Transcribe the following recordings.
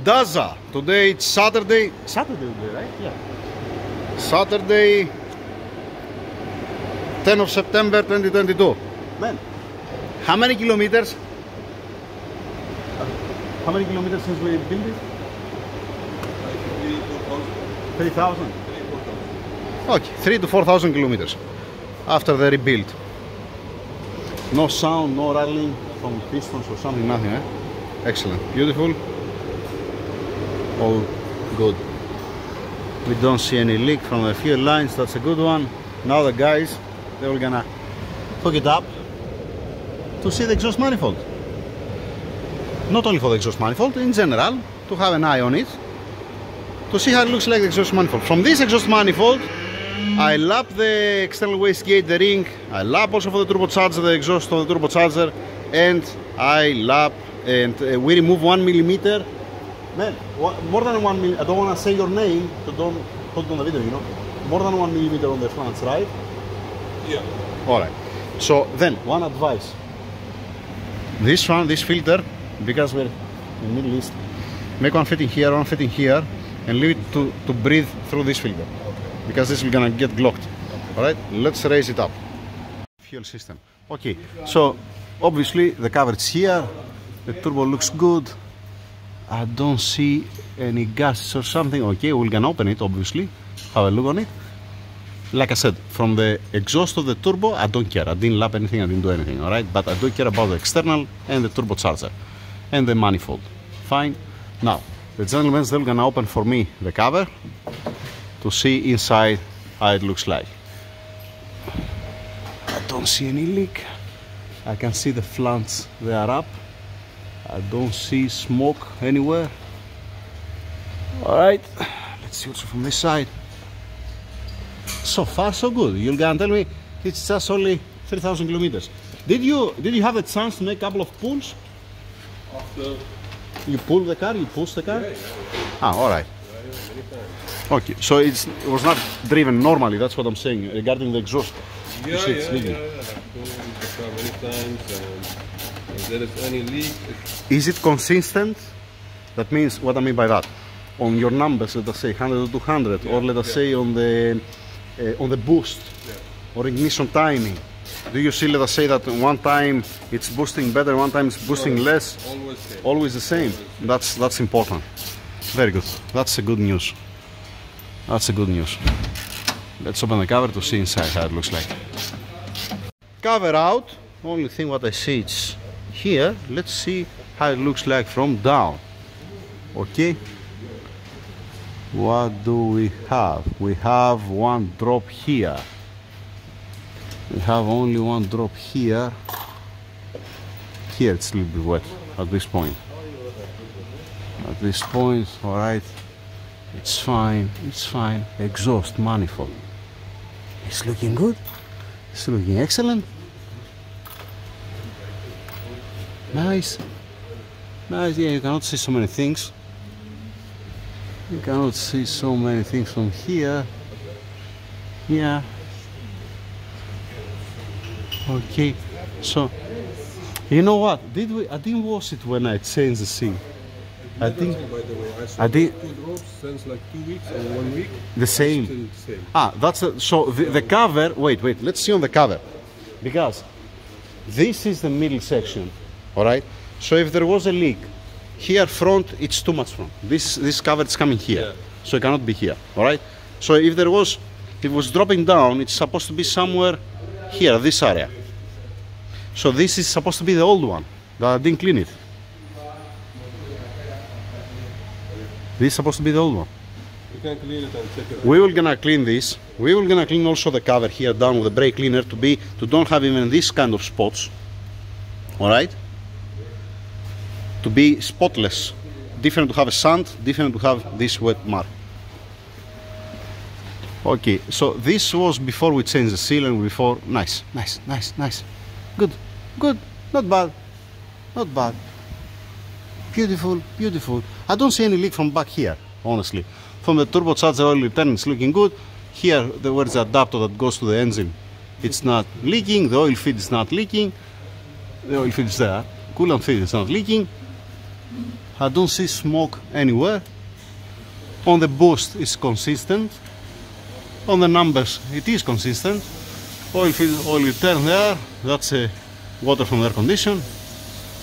DAZA. Today it's Saturday. Saturday today, right? Yeah. Saturday, 10th of September 2022. Man, how many kilometers? How many kilometers since we built it? 3,000. Okay, 3,000 to 4,000 kilometers after the rebuild. No sound, no rattling from pistons or something, nothing, eh? Excellent, beautiful. All good. We don't see any leak from the fuel lines, that's a good one. Now the guys, they're gonna hook it up to see the exhaust manifold. Not only for the exhaust manifold, in general, to have an eye on it, to see how it looks like the exhaust manifold. From this exhaust manifold, I lap the external wastegate, the ring, I lap also for the turbocharger, the exhaust of the turbocharger, and I lap and we remove 1 millimeter. Man, more than 1 millimeter, I don't want to say your name, so don't put it on the video, you know. More than 1 millimeter on the flange, right? Yeah. Alright. So then, one advice. This one, this filter, because we're in the Middle East, make one fitting here, one fitting here, and leave it to breathe through this filter. Because this is gonna get glocked. Alright, let's raise it up. Fuel system. Okay, so obviously the cover is here, the turbo looks good. I don't see any gases or something. Okay, we're gonna open it, obviously, have a look on it. Like I said, from the exhaust of the turbo, I don't care. I didn't lap anything, I didn't do anything, alright? But I do care about the external and the turbocharger and the manifold. Fine. Now, the gentlemen, they're gonna open for me the cover to see inside how it looks like. I don't see any leak. I can see the flanges, they are up. I don't see smoke anywhere. Alright, let's see also from this side. So far so good. You're gonna tell me it's just only 3,000 kilometers. Did you have a chance to make a couple of pulls? After you pull the car, you push the car? yeah. Ah, alright. Okay, so it was not driven normally, that's what I'm saying, regarding the exhaust. Yeah, I've pulled the car many times, and if there is any leak, is it consistent? That means, what I mean by that, on your numbers, let us say 100 to 200, or let us say on the boost, or ignition timing. Do you see, let us say that one time it's boosting better, one time it's boosting less? always same. Always the same. That's important. Very good. That's a good news. That's a good news. Let's open the cover to see inside how it looks like. Cover out. Only thing what I see is here. Let's see how it looks like from down. Okay. What do we have? We have one drop here. We have only one drop here. Here it's a little bit wet at this point. At this point, alright. It's fine, it's fine. Exhaust manifold. It's looking good. It's looking excellent. Nice. Nice, yeah, you cannot see so many things. You cannot see so many things from here. Yeah. Okay, so you know what? I didn't wash it when I changed the seal. I think By the way, I did 2 drops since like 2 weeks or 1 week. the same. Still the same. Ah, that's so the cover. Wait, let's see on the cover, because this is the middle section. All right. So if there was a leak here front, it's too much front. This cover is coming here, Yeah. so it cannot be here. All right. So if it was dropping down, it's supposed to be somewhere here, this area. So this is supposed to be the old one that I didn't clean it. This is supposed to be the old one. You can clean it and check it out. We will gonna clean this. We will gonna clean also the cover here down with the brake cleaner to don't have even this kind of spots. All right. To be spotless. Different to have a sand, different to have this wet mark. Okay, so this was before we changed the seal and before. Nice. Good, not bad, not bad. Beautiful, beautiful. I don't see any leak from back here, honestly. From the turbocharger oil return, it's looking good. Here, where is the adapter that goes to the engine, it's not leaking. The oil feed is not leaking. The oil feed is there. Coolant feed is not leaking. I don't see smoke anywhere. On the boost it's consistent. On the numbers it is consistent. Oil return there, that's water from the air condition.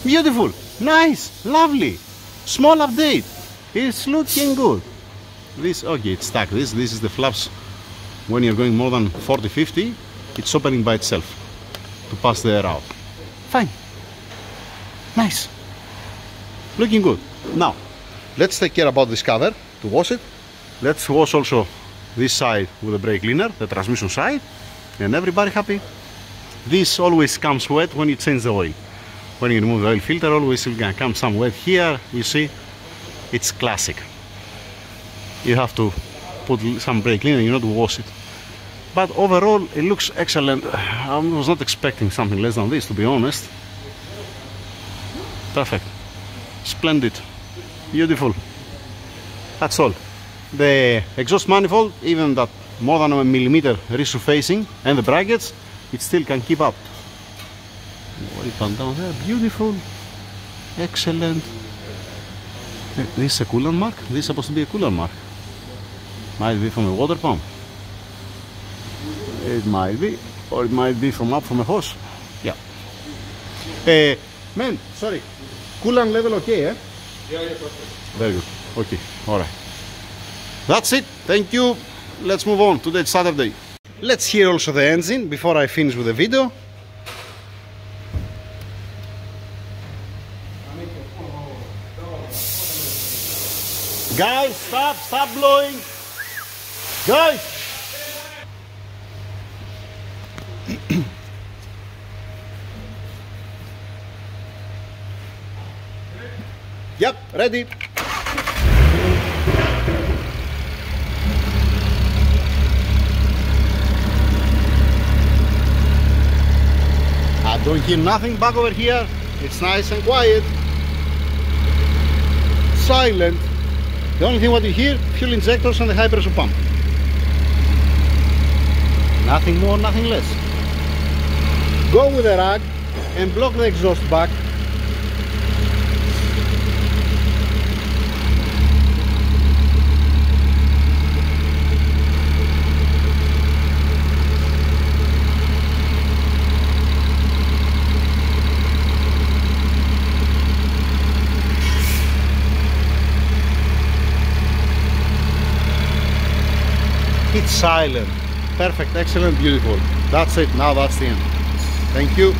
Beautiful, nice, lovely. Small update. It's looking good. This, okay, it's stuck. This is the flaps. When you're going more than 40-50, it's opening by itself to pass the air out. Fine. Nice. Looking good. Now, let's take care about this cover to wash it. Let's wash also this side with a brake cleaner, the transmission side, and everybody happy. This always comes wet when you change the oil. When you remove the oil filter, always will come some wet here. You see, it's classic. You have to put some brake cleaner, you know, to wash it. But overall, it looks excellent. I was not expecting something less than this, to be honest. Perfect. Splendid. Beautiful. That's all. The exhaust manifold, even that more than 1 millimeter resurfacing and the brackets, it still can keep up. Down there, beautiful, excellent. This is a coolant mark. This is supposed to be a coolant mark. Might be from a water pump. It might be, or it might be from a hose. Yeah. Man, sorry. Coolant level okay, eh? Yeah, perfect. Very good. Okay, all right. That's it. Thank you. Let's move on. Today it's Saturday. Let's hear also the engine before I finish with the video. Guys, stop blowing. Guys. Yep, ready. I don't hear nothing back over here. It's nice and quiet. Silent. The only thing what you hear, fuel injectors and the high pressure pump. Nothing more, nothing less. Go with the rag and block the exhaust back. It's silent. Perfect, excellent, beautiful. That's it. Now that's the end. Thank you.